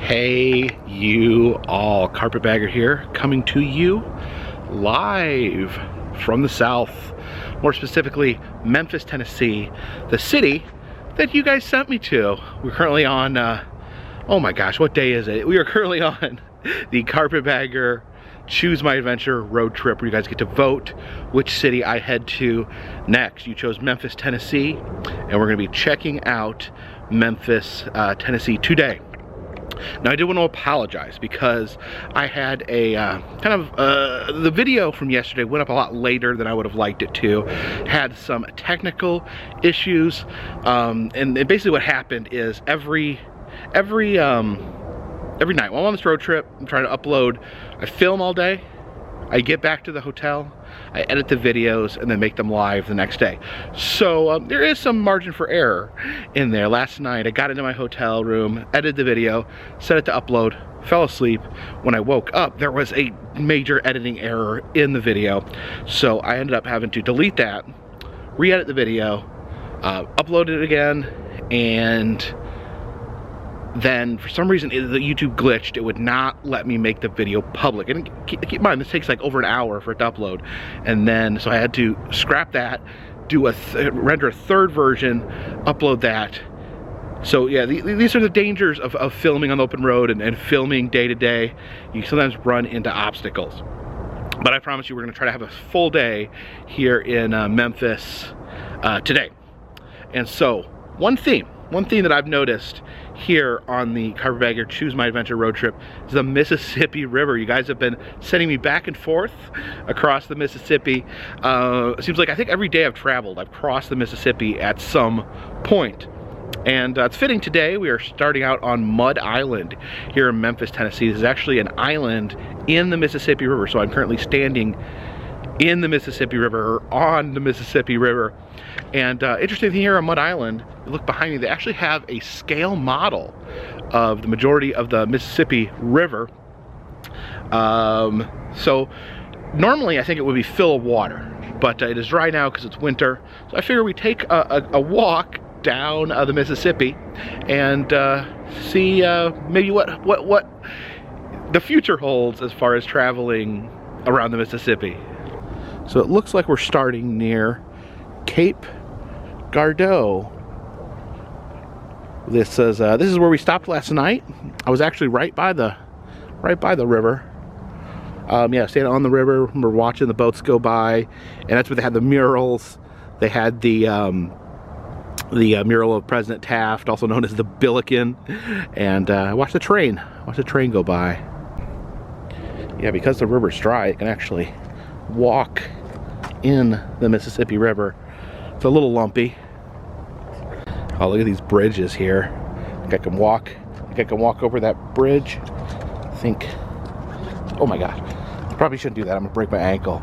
Hey you all, Carpetbagger here, coming to you live from the South, more specifically Memphis, Tennessee, the city that you guys sent me to. We're currently on, oh my gosh, what day is it? We are currently on the Carpetbagger Choose My Adventure road trip where you guys get to vote which city I head to next. You chose Memphis, Tennessee, and we're gonna be checking out Memphis, Tennessee today. Now I did want to apologize because I had a the video from yesterday went up a lot later than I would have liked it to. Had some technical issues, and basically what happened is every night while I'm on this road trip, I'm trying to upload. I film all day, I get back to the hotel, I edit the videos, and then make them live the next day. So there is some margin for error in there. Last night I got into my hotel room, edited the video, set it to upload, fell asleep. When I woke up, there was a major editing error in the video. So I ended up having to delete that, re-edit the video, upload it again, and then for some reason the YouTube glitched. It would not let me make the video public, and keep in mind this takes like over an hour for it to upload. And then so I had to scrap that, do render a third version, upload that. So yeah, these are the dangers of filming on the open road and filming day to day. You sometimes run into obstacles, but I promise you we're going to try to have a full day here in Memphis today. And so one theme that I've noticed here on the Carpetbagger Choose My Adventure road trip is the Mississippi River. You guys have been sending me back and forth across the Mississippi. It seems like I think every day I've traveled, I've crossed the Mississippi at some point. And it's fitting today. We are starting out on Mud Island here in Memphis, Tennessee. This is actually an island in the Mississippi River. So I'm currently standing in the Mississippi River, or on the Mississippi River. And interesting thing here on Mud Island, you look behind me, they actually have a scale model of the majority of the Mississippi River. So normally I think it would be full of water, but it is dry now because it's winter. So I figure we take a walk down the Mississippi and see maybe what the future holds as far as traveling around the Mississippi. So it looks like we're starting near Cape Gardeau. This is where we stopped last night. I was actually right by the river. Yeah, standing on the river. We're watching the boats go by, and that's where they had the murals. They had the mural of President Taft, also known as the Billiken, and I watched the train. Watched the train go by. Yeah, because the river's dry, it can actually walk in the Mississippi River. It's a little lumpy. Oh, look at these bridges here. I think I can walk. Over that bridge. I think. Oh my God! Probably shouldn't do that. I'm gonna break my ankle.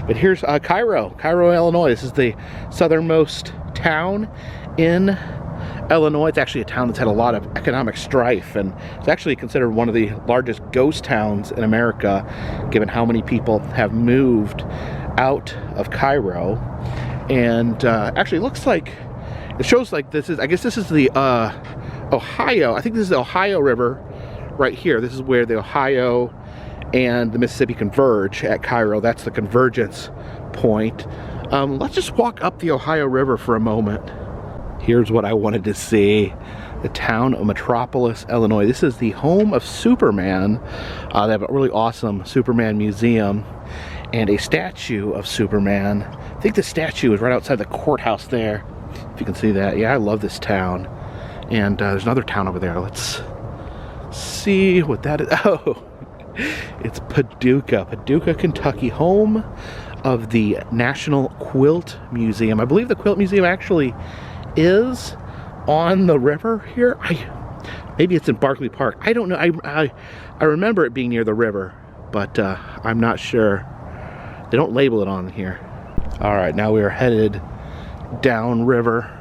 But here's Cairo, Illinois. This is the southernmost town in Illinois. It's actually a town that's had a lot of economic strife, and it's actually considered one of the largest ghost towns in America, given how many people have moved out of Cairo. And actually, it looks like it shows like this is, I guess this is the Ohio. I think this is the Ohio River right here. This is where the Ohio and the Mississippi converge at Cairo. That's the convergence point. Let's just walk up the Ohio River for a moment. Here's what I wanted to see. The town of Metropolis, Illinois. This is the home of Superman. They have a really awesome Superman museum and a statue of Superman. I think the statue is right outside the courthouse there, if you can see that. Yeah, I love this town. And there's another town over there. Let's see what that is. Oh, it's Paducah, Kentucky, home of the National Quilt Museum. I believe the Quilt Museum actually is on the river here. Maybe it's in Barclay Park. I don't know. I remember it being near the river, but I'm not sure. They don't label it on here. All right, now we are headed downriver.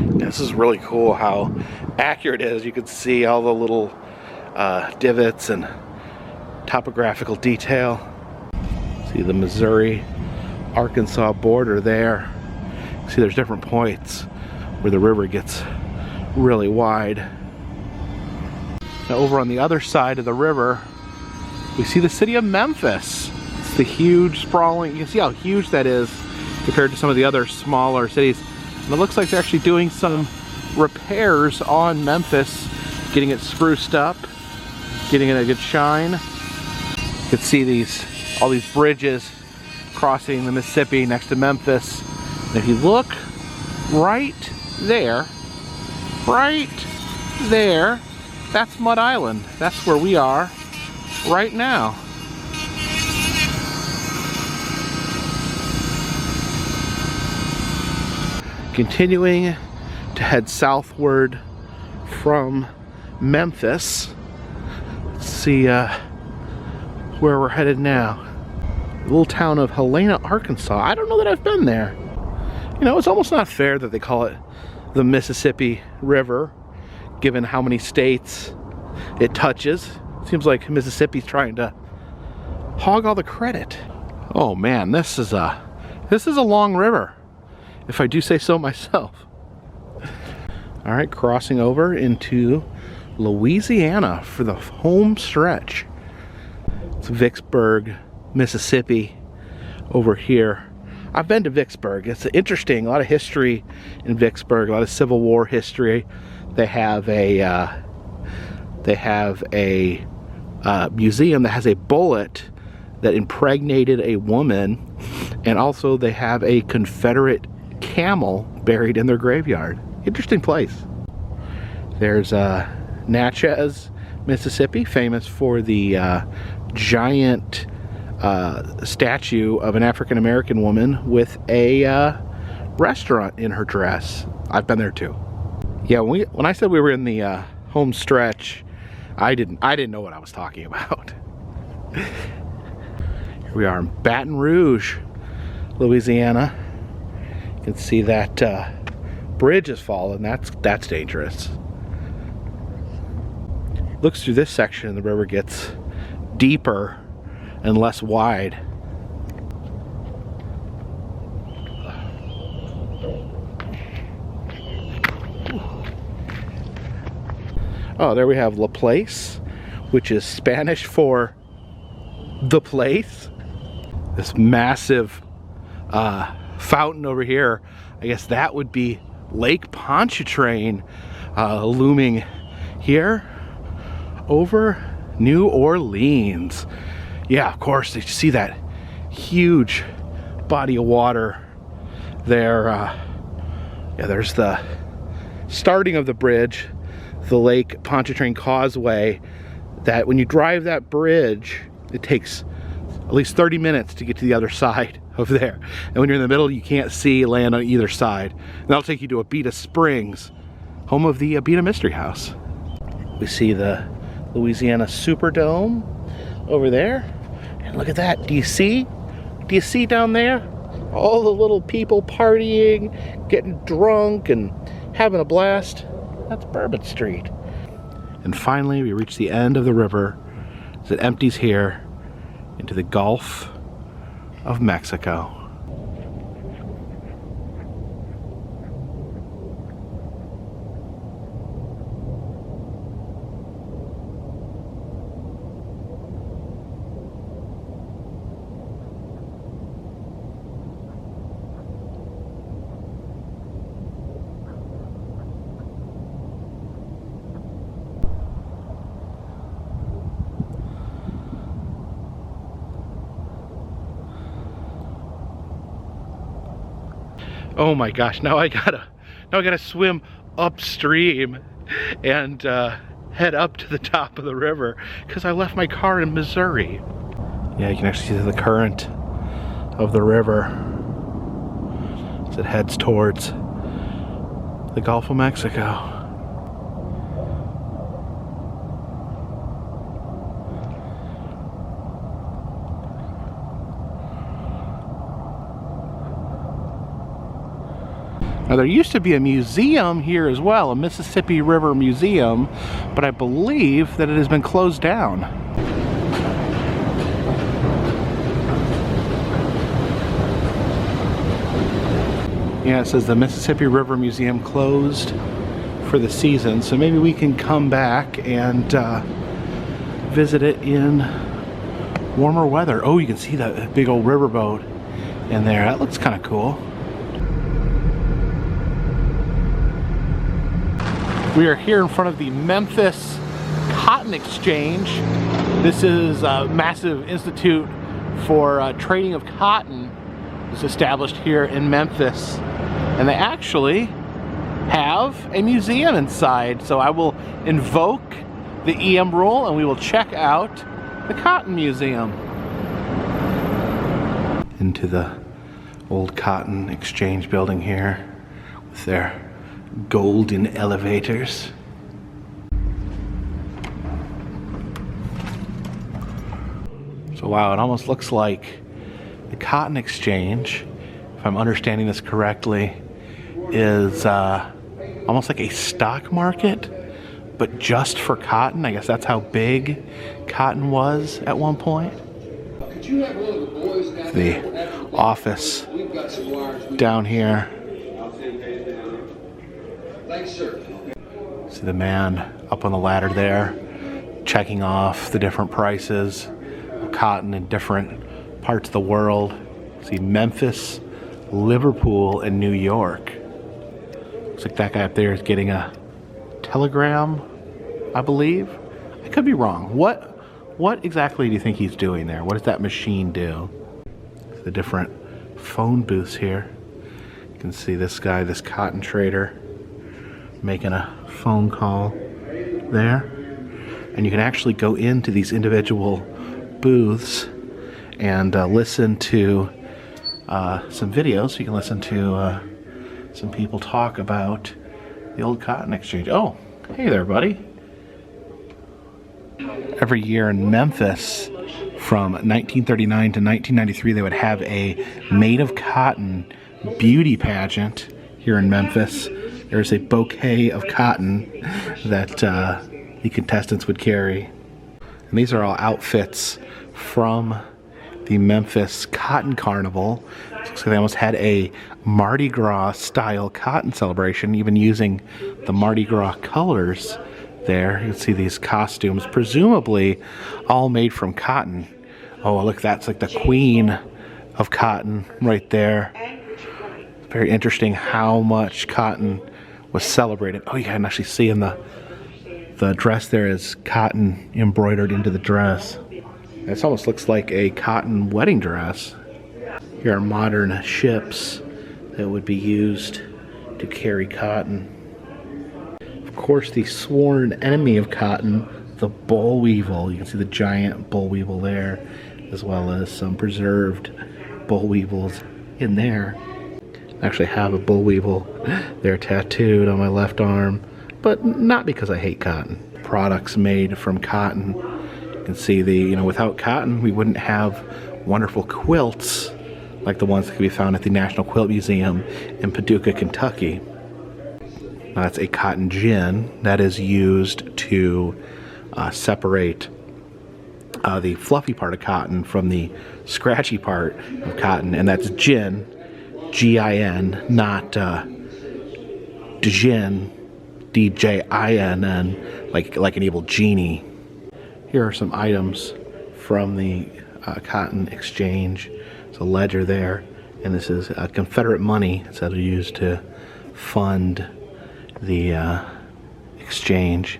This is really cool how accurate it is. You can see all the little divots and topographical detail. See the Missouri-Arkansas border there. See there's different points where the river gets really wide. Now over on the other side of the river, we see the city of Memphis. It's the huge, sprawling, you can see how huge that is compared to some of the other smaller cities. And it looks like they're actually doing some repairs on Memphis, getting it spruced up, getting it a good shine. You can see all these bridges crossing the Mississippi next to Memphis. And if you look right there, that's Mud Island. That's where we are right now. Continuing to head southward from Memphis. Let's see where we're headed now. The little town of Helena, Arkansas. I don't know that I've been there. You know, it's almost not fair that they call it the Mississippi River, given how many states it touches. Seems like Mississippi's trying to hog all the credit. Oh man, this is a long river, if I do say so myself. All right, crossing over into Louisiana for the home stretch. It's Vicksburg, Mississippi over here. I've been to Vicksburg. It's interesting, a lot of history in Vicksburg, a lot of Civil War history. They have a museum that has a bullet that impregnated a woman, and also they have a Confederate camel buried in their graveyard. Interesting place. There's Natchez, Mississippi, famous for the giant statue of an African-American woman with a restaurant in her dress. I've been there too. Yeah, when I said we were in the home stretch, I didn't know what I was talking about. Here we are in Baton Rouge, Louisiana. You can see that bridge has fallen. That's dangerous. Looks through this section, the river gets deeper and less wide. Oh, there we have La Place, which is Spanish for the place. This massive fountain over here, I guess that would be Lake Pontchartrain, looming here over New Orleans. Yeah, of course, you see that huge body of water there. Yeah, there's the starting of the bridge, the Lake Pontchartrain Causeway, that when you drive that bridge, it takes at least 30 minutes to get to the other side of there. And when you're in the middle, you can't see land on either side. And that'll take you to Abita Springs, home of the Abita Mystery House. We see the Louisiana Superdome over there. And look at that. Do you see? Do you see down there? All the little people partying, getting drunk, and having a blast. That's Bourbon Street. And finally, we reach the end of the river as it empties here into the Gulf of Mexico. Oh my gosh, now I gotta swim upstream and head up to the top of the river because I left my car in Missouri. Yeah, you can actually see the current of the river as it heads towards the Gulf of Mexico. Now there used to be a museum here as well, a Mississippi River Museum, but I believe that it has been closed down. Yeah, it says the Mississippi River Museum closed for the season, so maybe we can come back and visit it in warmer weather. Oh, you can see that big old riverboat in there. That looks kind of cool. We are here in front of the Memphis Cotton Exchange. This is a massive institute for trading of cotton. It's established here in Memphis, and they actually have a museum inside. So I will invoke the EM rule and we will check out the Cotton Museum. Into the old Cotton Exchange building here with their golden elevators. So wow, it almost looks like the Cotton Exchange, if I'm understanding this correctly, is almost like a stock market, but just for cotton. I guess that's how big cotton was at one point. The office down here. See the man up on the ladder there, checking off the different prices of cotton in different parts of the world. See Memphis, Liverpool, and New York. Looks like that guy up there is getting a telegram, I believe. I could be wrong. What exactly do you think he's doing there? What does that machine do? The different phone booths here. You can see this guy, this cotton trader, making a phone call there. And you can actually go into these individual booths and listen to some videos. You can listen to some people talk about the old Cotton Exchange. Oh, hey there, buddy. Every year in Memphis, from 1939 to 1993, they would have a made of cotton beauty pageant here in Memphis. There's a bouquet of cotton that the contestants would carry. And these are all outfits from the Memphis Cotton Carnival. So they almost had a Mardi Gras style cotton celebration, even using the Mardi Gras colors there. You can see these costumes, presumably all made from cotton. Oh, look, that's like the queen of cotton right there. Very interesting how much cotton was celebrated. Oh, you can actually see in the dress there is cotton embroidered into the dress. This almost looks like a cotton wedding dress. Here are modern ships that would be used to carry cotton. Of course, the sworn enemy of cotton, the boll weevil. You can see the giant boll weevil there, as well as some preserved boll weevils in there. I actually have a boll weevil there tattooed on my left arm, but not because I hate cotton. Products made from cotton. You can see without cotton, we wouldn't have wonderful quilts like the ones that can be found at the National Quilt Museum in Paducah, Kentucky. Now, that's a cotton gin that is used to separate the fluffy part of cotton from the scratchy part of cotton, and that's gin, G-I-N, not Djinn, D-J-I-N-N, like an evil genie. Here are some items from the Cotton Exchange. There's a ledger there, and this is Confederate money that was used to fund the exchange.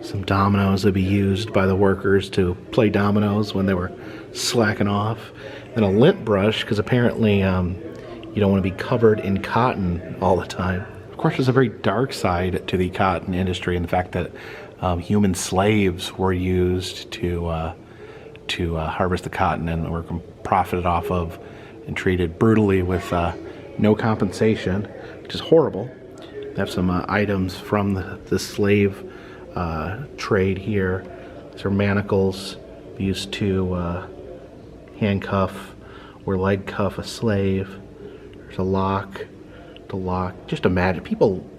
Some dominoes that would be used by the workers to play dominoes when they were slacking off. Then a lint brush, because apparently you don't want to be covered in cotton all the time. Of course, there's a very dark side to the cotton industry, and the fact that human slaves were used to harvest the cotton and were profited off of and treated brutally with no compensation, which is horrible. They have some items from the slave trade here. These are manacles used to handcuff or leg cuff a slave. There's a lock to lock. Just imagine people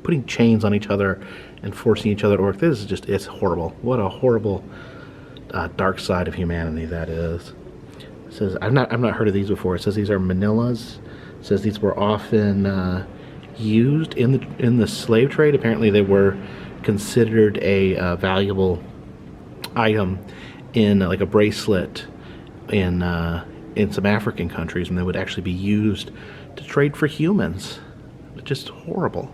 putting chains on each other and forcing each other to work. This is just, it's horrible. What a horrible dark side of humanity that is. It says, I've not heard of these before. It says these are manillas. It says these were often used in the slave trade. Apparently they were considered a valuable item in like a bracelet in some African countries, and they would actually be used to trade for humans. Just horrible.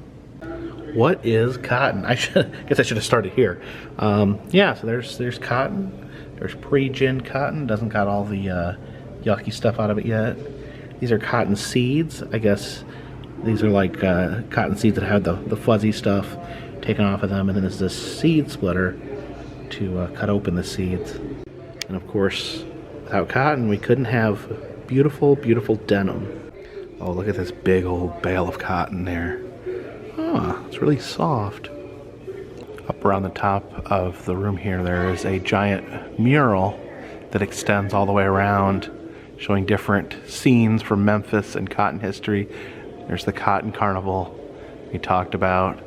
What is cotton? I guess I should have started here. Yeah, so there's cotton. There's pre-gin cotton. Doesn't got all the yucky stuff out of it yet. These are cotton seeds. I guess these are like cotton seeds that have the fuzzy stuff taken off of them, and then there's this seed splitter to cut open the seeds. And of course, without cotton, we couldn't have beautiful, beautiful denim. Oh, look at this big old bale of cotton there. Oh, it's really soft. Up around the top of the room here, there is a giant mural that extends all the way around, showing different scenes from Memphis and cotton history. There's the Cotton Carnival we talked about.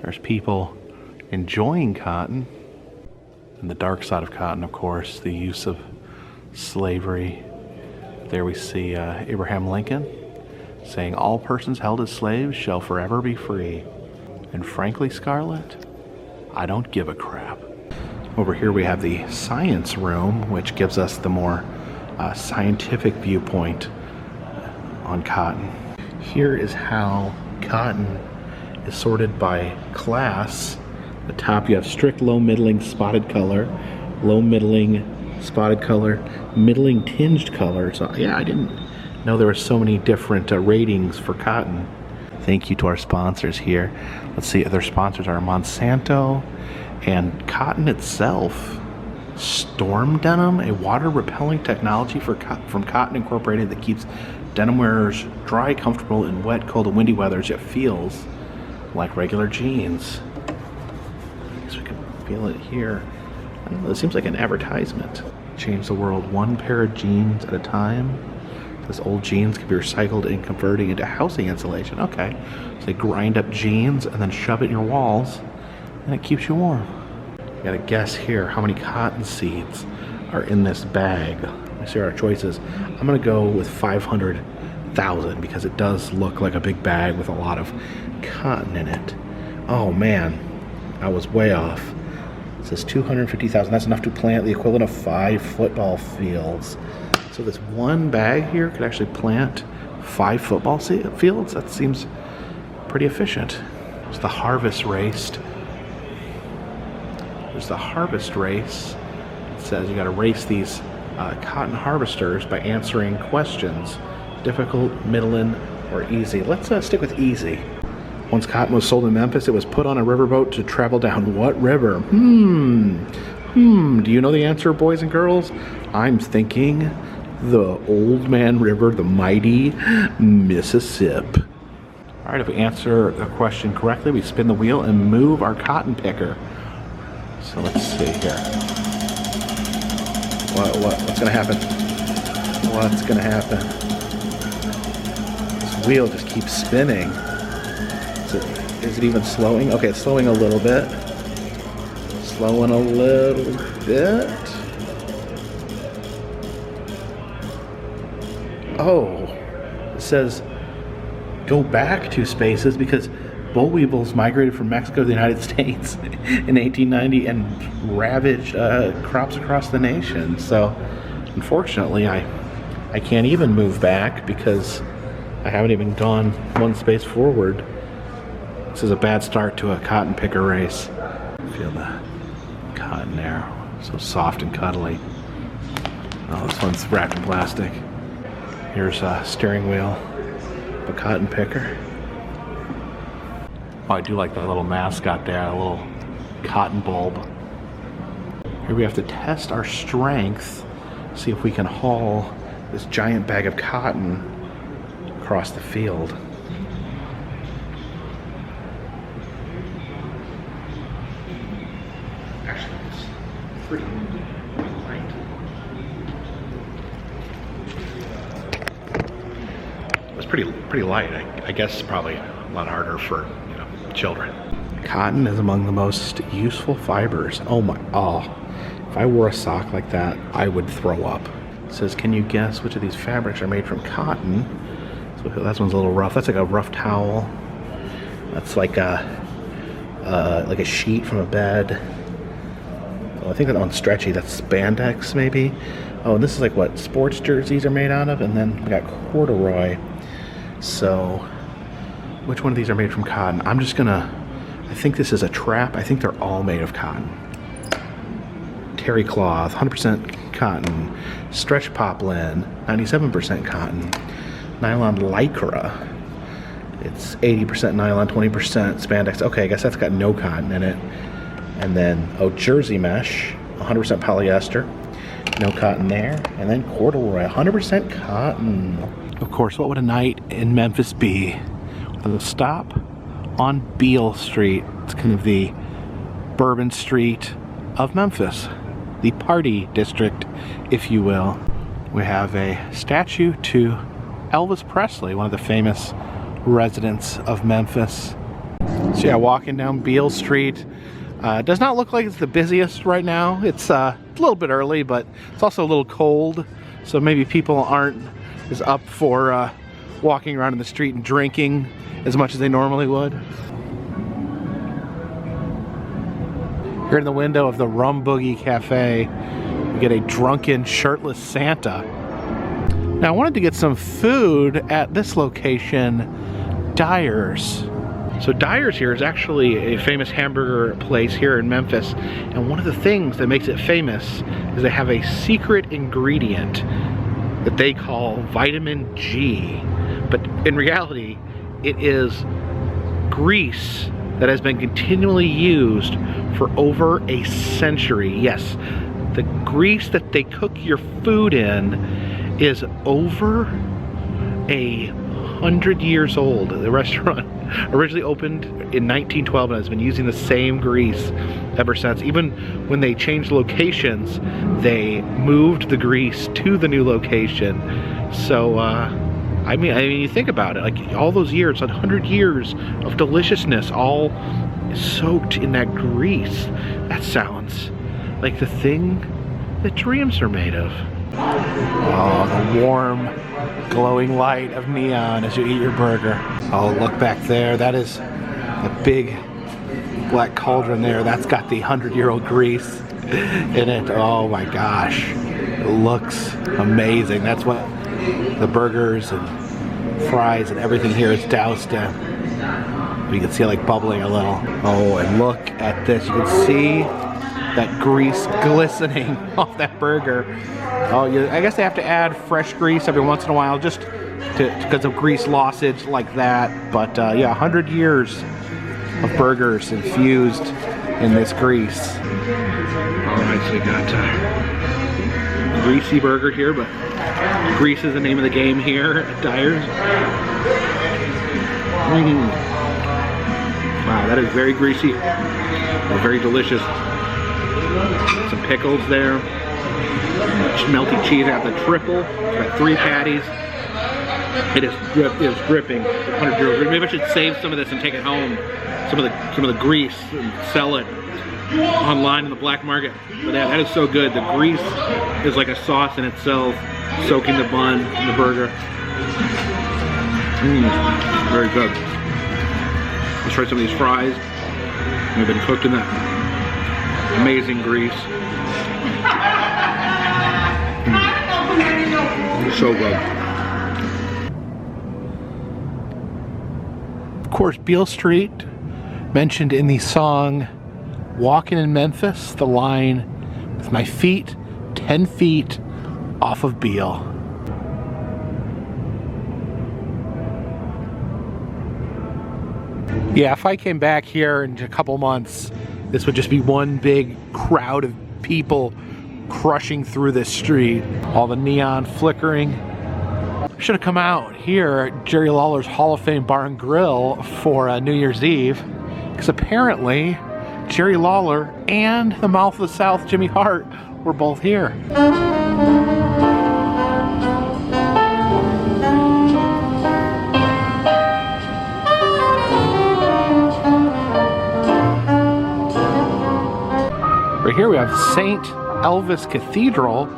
There's people enjoying cotton. And the dark side of cotton, of course, the use of slavery. There we see Abraham Lincoln saying, "All persons held as slaves shall forever be free." And frankly, Scarlett, I don't give a crap. Over here we have the science room, which gives us the more scientific viewpoint on cotton. Here is how cotton is sorted by class. At the top you have strict, low, middling, spotted color, low, middling, spotted color, middling, tinged color. So yeah, I didn't know there were so many different ratings for cotton. Thank you to our sponsors here. Let's see, other sponsors are Monsanto and cotton itself. Storm Denim, a water-repelling technology from Cotton Incorporated that keeps denim wearers dry, comfortable in wet, cold, and windy weathers, yet feels like regular jeans. I guess we can feel it here. I don't know, it seems like an advertisement. Change the world one pair of jeans at a time. This old jeans can be recycled and converted into housing insulation. Okay, so they grind up jeans and then shove it in your walls, and it keeps you warm. You gotta guess here how many cotton seeds are in this bag. Let's see our choices. I'm gonna go with 500,000 because it does look like a big bag with a lot of cotton in it. Oh man, I was way off. It says 250,000. That's enough to plant the equivalent of 5 football fields. So this one bag here could actually plant 5 football fields? That seems pretty efficient. There's the harvest race. There's the harvest race. It says you gotta race these cotton harvesters by answering questions. Difficult, middling, or easy. Let's stick with easy. Once cotton was sold in Memphis, it was put on a riverboat to travel down what river? Do you know the answer, boys and girls? I'm thinking the Old Man River, the mighty Mississippi. All right, if we answer the question correctly, we spin the wheel and move our cotton picker. So let's see here. What's gonna happen? What's gonna happen? This wheel just keeps spinning. Is it even slowing? Okay, it's slowing a little bit. Slowing a little bit. Oh, it says go back 2 spaces because boll weevils migrated from Mexico to the United States in 1890 and ravaged crops across the nation. So unfortunately I can't even move back because I haven't even gone 1 space forward. This is a bad start to a cotton picker race. Feel the cotton there, so soft and cuddly. Oh, this one's wrapped in plastic. Here's a steering wheel, a cotton picker. Oh, I do like that little mascot there, a little cotton bulb. Here we have to test our strength, see if we can haul this giant bag of cotton across the field. Actually, it's pretty light. It's pretty light. I guess probably a lot harder for children. Cotton is among the most useful fibers. Oh, if I wore a sock like that, I would throw up. It says, can you guess which of these fabrics are made from cotton? So that one's a little rough. That's like a rough towel. That's like a sheet from a bed. Oh, I think that one's stretchy. That's spandex, maybe. Oh, and this is like what sports jerseys are made out of, and then we got corduroy. So, which one of these are made from cotton? I'm just gonna. I think this is a trap. I think they're all made of cotton. Terry cloth, 100% cotton. Stretch poplin, 97% cotton. Nylon lycra. It's 80% nylon, 20% spandex. Okay, I guess that's got no cotton in it. And then, oh, jersey mesh, 100% polyester. No cotton there. And then corduroy, 100% cotton. Of course, what would a night in Memphis be with a stop on Beale Street? It's kind of the Bourbon Street of Memphis. The party district, if you will. We have a statue to Elvis Presley, one of the famous residents of Memphis. So yeah, walking down Beale Street. Does not look like it's the busiest right now. It's a little bit early, but it's also a little cold. So maybe people aren't as up for walking around in the street and drinking as much as they normally would. Here in the window of the Rum Boogie Cafe, we get a drunken, shirtless Santa. Now I wanted to get some food at this location, Dyer's. So Dyer's here is actually a famous hamburger place here in Memphis, and one of the things that makes it famous is they have a secret ingredient that they call vitamin G, but in reality it is grease that has been continually used for over a century. Yes, the grease that they cook your food in is over 100 years old. The restaurant originally opened in 1912 and has been using the same grease ever since. Even when they changed locations, they moved the grease to the new location. So I mean you think about it, like all those years, 100 years of deliciousness all soaked in that grease. That sounds like the thing that dreams are made of. Oh, the warm, glowing light of neon as you eat your burger. Oh, look back there. That is a big black cauldron there. That's got the 100-year-old grease in it. Oh my gosh. It looks amazing. That's what the burgers and fries and everything here is doused in. You can see it like bubbling a little. Oh, and look at this. You can see that grease glistening off that burger. Oh, I guess they have to add fresh grease every once in a while just because of grease lossage like that. But yeah, 100 years of burgers infused in this grease. All right, so you got a greasy burger here, but grease is the name of the game here at Dyer's. Wow, that is very greasy and very delicious. Some pickles there. Melty cheese. I got the triple. Got 3 patties. It is dripping. 100 €. Maybe I should save some of this and take it home. Some of the grease and sell it online in the black market. But yeah, that is so good. The grease is like a sauce in itself, soaking the bun and the burger. Very good. Let's try some of these fries. They've been cooked in that amazing grease. So good. Of course, Beale Street, mentioned in the song Walking in Memphis, the line, with my feet 10 feet off of Beale. Yeah, if I came back here in a couple months, this would just be one big crowd of people crushing through this street. All the neon flickering. Should have come out here at Jerry Lawler's Hall of Fame Bar and Grill for New Year's Eve, because apparently Jerry Lawler and the Mouth of the South, Jimmy Hart, were both here. Right here we have St. Elvis Cathedral.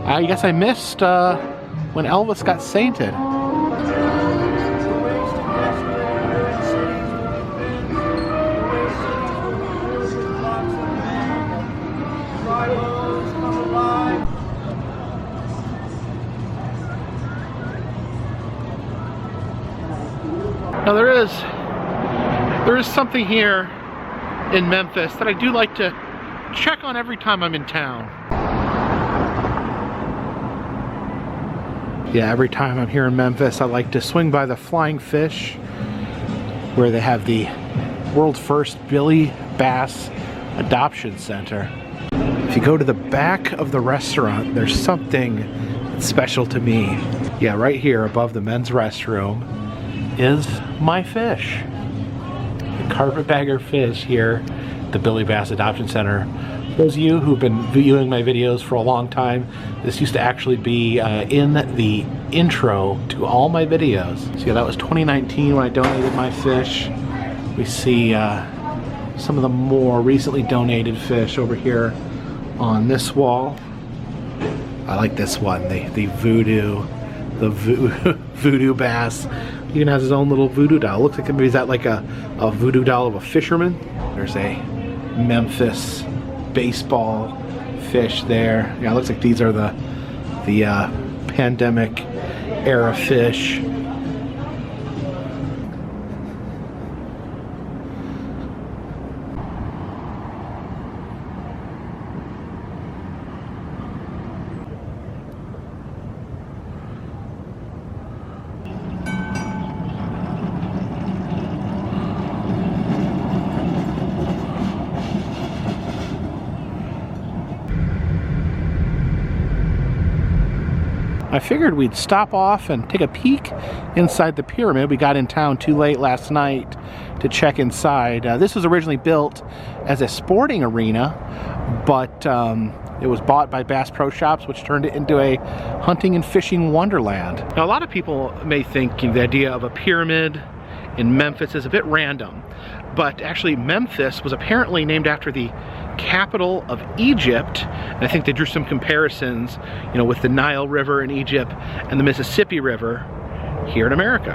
I guess I missed when Elvis got sainted. Now there is something here in Memphis that I do like to check on every time I'm in town. Yeah, every time I'm here in Memphis, I like to swing by the Flying Fish, where they have the world's first Billy Bass Adoption Center. If you go to the back of the restaurant, there's something that's special to me. Yeah, right here above the men's restroom is my fish. The Carpetbagger fish here at the Billy Bass Adoption Center. Those of you who've been viewing my videos for a long time, this used to actually be in the intro to all my videos. So yeah, that was 2019 when I donated my fish. We see some of the more recently donated fish over here on this wall. I like this one, the voodoo bass. He even has his own little voodoo doll. Looks like maybe is that like a voodoo doll of a fisherman. There's a Memphis baseball fish there. Yeah, it looks like these are the pandemic era fish. I figured we'd stop off and take a peek inside the pyramid. We got in town too late last night to check inside. This was originally built as a sporting arena, but it was bought by Bass Pro Shops, which turned it into a hunting and fishing wonderland. Now, a lot of people may think the idea of a pyramid in Memphis is a bit random, but actually Memphis was apparently named after the capital of Egypt, and I think they drew some comparisons, you know, with the Nile River in Egypt and the Mississippi River here in America.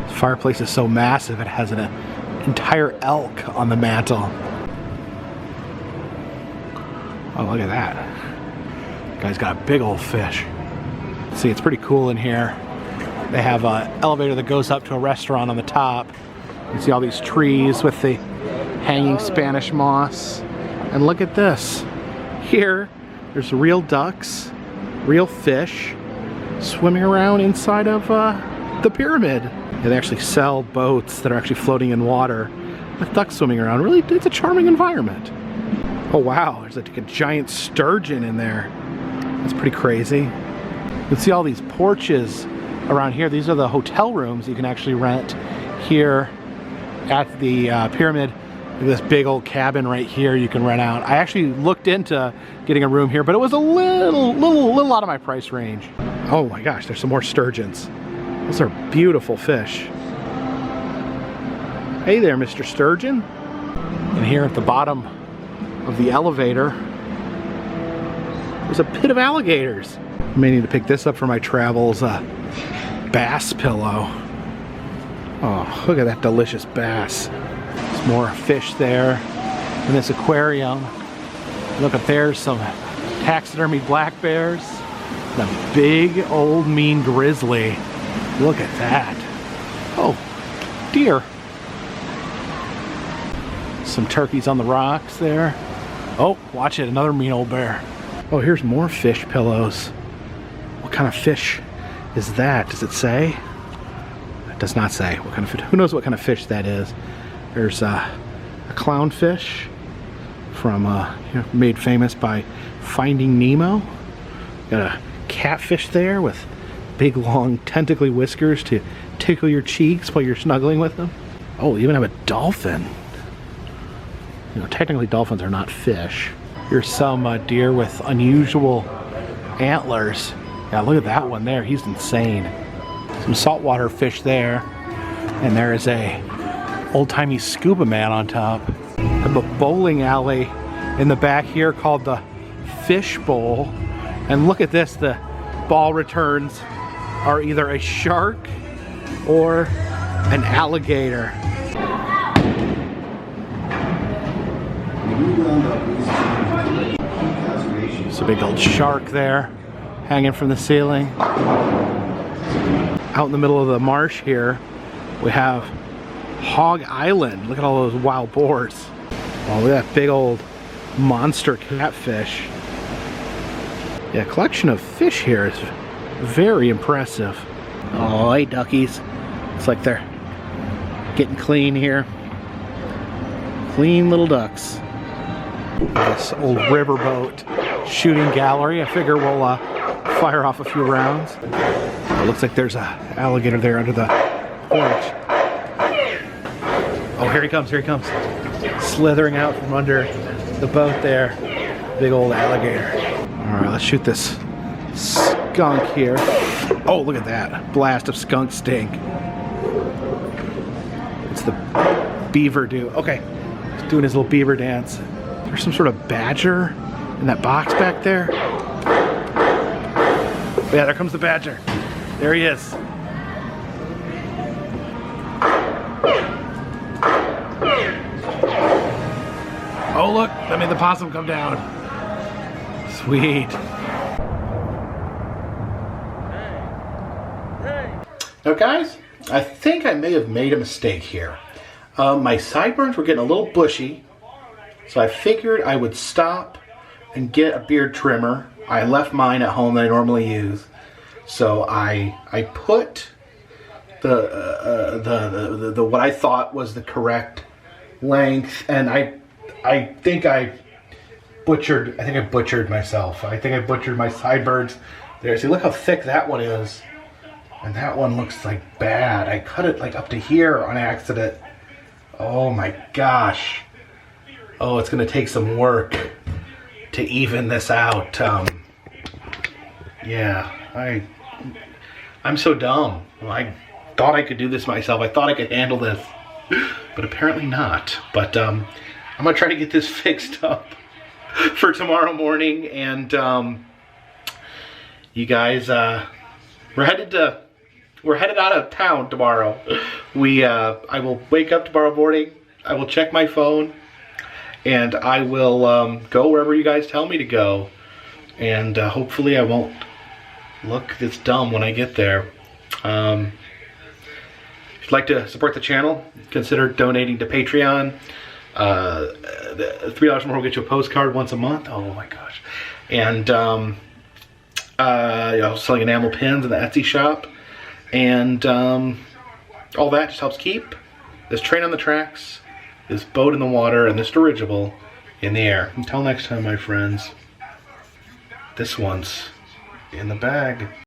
This fireplace is so massive it has an entire elk on the mantle. Oh, look at that. The guy's got a big old fish. See, it's pretty cool in here. They have an elevator that goes up to a restaurant on the top. You see all these trees with the hanging Spanish moss. And look at this. Here, there's real ducks, real fish, swimming around inside of the pyramid. And they actually sell boats that are actually floating in water with ducks swimming around. Really, it's a charming environment. Oh wow, there's like a giant sturgeon in there. That's pretty crazy. You can see all these porches around here. These are the hotel rooms you can actually rent here at the pyramid. This big old cabin right here you can rent out. I actually looked into getting a room here, but it was a little out of my price range. Oh my gosh, there's some more sturgeons. Those are beautiful fish. Hey there, Mr. Sturgeon. And here at the bottom of the elevator, there's a pit of alligators. I may need to pick this up for my travels. Bass pillow. Oh, look at that delicious bass. There's more fish there in this aquarium. Look up there, some taxidermy black bears. The big old mean grizzly. Look at that. Oh, deer. Some turkeys on the rocks there. Oh, watch it, another mean old bear. Oh, here's more fish pillows. What kind of fish is that? Does it say? It does not say what kind of fish. Who knows what kind of fish that is? There's a clownfish from made famous by Finding Nemo. Got a catfish there with big long tentacly whiskers to tickle your cheeks while you're snuggling with them. Oh, you even have a dolphin. You know, technically dolphins are not fish. Here's some deer with unusual antlers. Yeah, look at that one there. He's insane. Some saltwater fish there. And there is a old-timey scuba man on top. I have a bowling alley in the back here called the Fish Bowl. And look at this. The ball returns are either a shark or an alligator. There's a big old shark there hanging from the ceiling. Out in the middle of the marsh here, we have Hog Island. Look at all those wild boars. Oh, look at that big old monster catfish. Yeah, collection of fish here is very impressive. Oh, hey duckies. Looks like they're getting clean here. Clean little ducks. This old riverboat shooting gallery. I figure we'll fire off a few rounds. It looks like there's an alligator there under the porch. Oh, here he comes, here he comes. Slithering out from under the boat there. Big old alligator. All right, let's shoot this skunk here. Oh, look at that. Blast of skunk stink. It's the beaver dude. Okay, he's doing his little beaver dance. There's some sort of badger in that box back there. Yeah, there comes the badger. There he is. Oh look, that made the possum come down. Sweet. Now guys, I think I may have made a mistake here. My sideburns were getting a little bushy, so I figured I would stop and get a beard trimmer. I left mine at home that I normally use. So I put the what I thought was the correct length, and I think I butchered myself. I think I butchered my sideburns there. See, look how thick that one is. And that one looks like bad. I cut it like up to here on accident. Oh my gosh. Oh, it's gonna take some work to even this out. Yeah, I'm so dumb. I thought I could do this myself. I thought I could handle this, but apparently not. But I'm gonna try to get this fixed up for tomorrow morning. And you guys, we're headed out of town tomorrow. I will wake up tomorrow morning. I will check my phone, and I will go wherever you guys tell me to go. And hopefully I won't look this dumb when I get there. If you'd like to support the channel, consider donating to Patreon. The $3 more will get you a postcard once a month. Oh my gosh. And selling enamel pins in the Etsy shop. And all that just helps keep this train on the tracks, this boat in the water, and this dirigible in the air. Until next time, my friends, this one's in the bag.